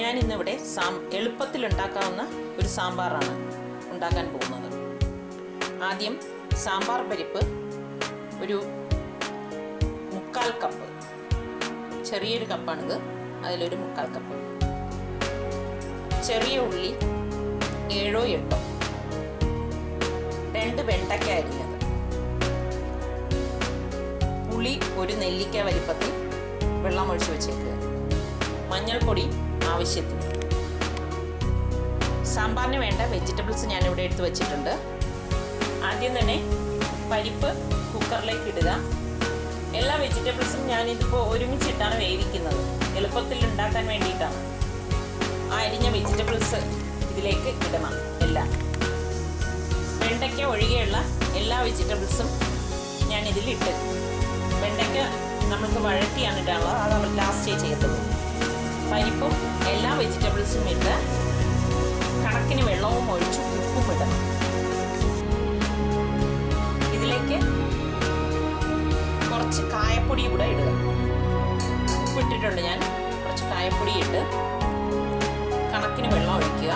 ഞാൻ ഇന്നിവിടെ എളുപ്പത്തിൽ ഉണ്ടാക്കാവുന്ന ഒരു സാമ്പാറാണ് ഉണ്ടാക്കാൻ പോകുന്നത്. ആദ്യം സാമ്പാർ പരിപ്പ് ഒരു 1/4 കപ്പ്, ചെറിയൊരു കപ്പാണിത്, അതിലൊരു 1/4 കപ്പ്. ചെറിയ ഉള്ളി 7 8, 2 വെണ്ടയ്ക്ക അരിഞ്ഞത്, പുളി ഒരു നെല്ലിക്ക വലിപ്പത്തിൽ വെള്ളം ഒഴിച്ച് വെച്ചേക്കുക, മഞ്ഞൾപ്പൊടി ആവശ്യത്തിന്. സാമ്പാറിന് വേണ്ട വെജിറ്റബിൾസ് ഞാനിവിടെ എടുത്ത് വെച്ചിട്ടുണ്ട്. ആദ്യം തന്നെ പരിപ്പ് കുക്കറിലേക്ക് ഇടുക. എല്ലാ വെജിറ്റബിൾസും ഞാനിതിപ്പോൾ ഒരുമിച്ചിട്ടാണ് വേവിക്കുന്നത്, എളുപ്പത്തിൽ ഉണ്ടാക്കാൻ വേണ്ടിയിട്ടാണ്. ആ അരിഞ്ഞ വെജിറ്റബിൾസ് ഇതിലേക്ക് ഇടണം എല്ലാം. വെണ്ടയ്ക്ക ഒഴികെയുള്ള എല്ലാ വെജിറ്റബിൾസും ഞാൻ ഇതിലിട്ട്, വെണ്ടയ്ക്ക നമുക്ക് വഴറ്റിയാണ് ഇടാനുള്ളത്, അത് നമ്മൾ ലാസ്റ്റേ ചെയ്യത്തുള്ളൂ. പരിപ്പും എല്ലാ വെജിറ്റബിൾസും ഇട്ട് കണക്കിന് വെള്ളവും ഒഴിച്ച് ഉപ്പും ഇടണം. ഇതിലേക്ക് കുറച്ച് കായപ്പൊടി കൂടെ ഇടുക. ഉപ്പിട്ടിട്ടുണ്ട് ഞാൻ, കുറച്ച് കായപ്പൊടി ഇട്ട് കണക്കിന് വെള്ളം ഒഴിക്കുക.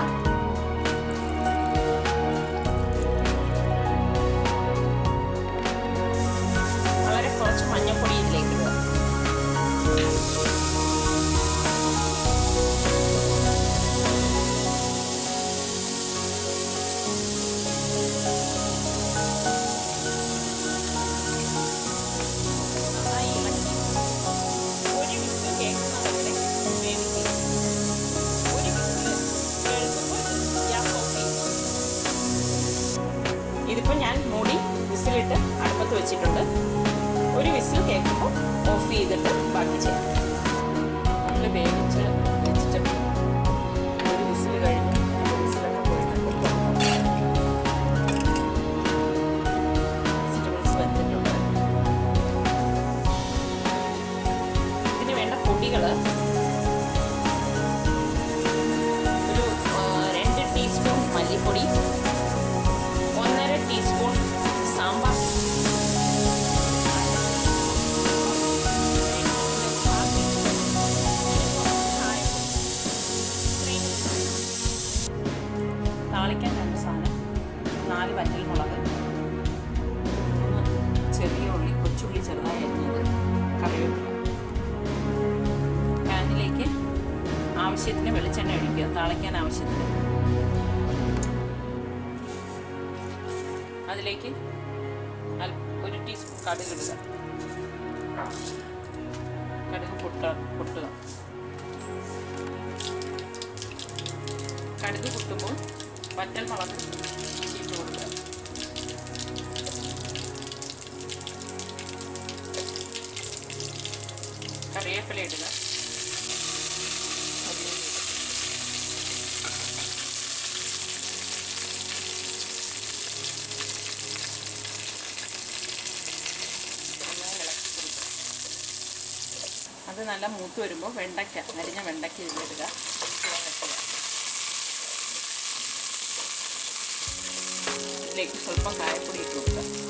വളരെ കുറച്ച് മഞ്ഞൾപ്പൊടി ഇതിലേക്ക് ഇടുക. ഇതിപ്പോൾ ഞാൻ മൂടി വിസിലിട്ട് അടുപ്പത്ത് വെച്ചിട്ടുണ്ട്. ഒരു വിസിൽ കേൾക്കുമ്പോൾ ഓഫ് ചെയ്തിട്ട് ബാക്കി ചെയ്യാം. നമ്മൾ വേവിച്ച് വെജിറ്റബിൾ ഒരു വിസിൽ കഴിഞ്ഞ് വിസിലൊക്കെ പോയിട്ട് വെജിറ്റബിൾസ് വെച്ചിട്ടുണ്ട്. ഇതിന് വേണ്ട പൊടികൾ ഒരു 2 ടീസ്പൂൺ മല്ലിപ്പൊടി, 1/2 ടീസ്പൂൺ സാമ്പാർ, താളിക്കാൻ 2 സാധനം, 4 വറ്റൽമുളക്, 3 ചെറിയ ഉള്ളി, കൊച്ചുള്ളി ചെറുതായി അരിഞ്ഞത്, കറിവേപ്പില. പാനിലേക്ക് ആവശ്യത്തിന് വെളിച്ചെണ്ണ ഒഴിക്കുക, താളിക്കാൻ ആവശ്യത്തിന്. അതിലേക്ക് 1 ടീസ്പൂൺ കടുക് ഇടുക. കടുക് പൊട്ടുക. കടുക് പൊട്ടുമ്പോൾ വറ്റൽമുളക് ഇട്ട് കൊടുക്കുക. കറിവേപ്പില ഇടുക. അത് നല്ല മൂത്ത് വരുമ്പോൾ അരിഞ്ഞ വെണ്ടയ്ക്ക ഇതിലിടുക. ഇതിലേക്ക് സ്വല്പം കായപ്പൊടി ഇട്ട് കൊടുക്കുക.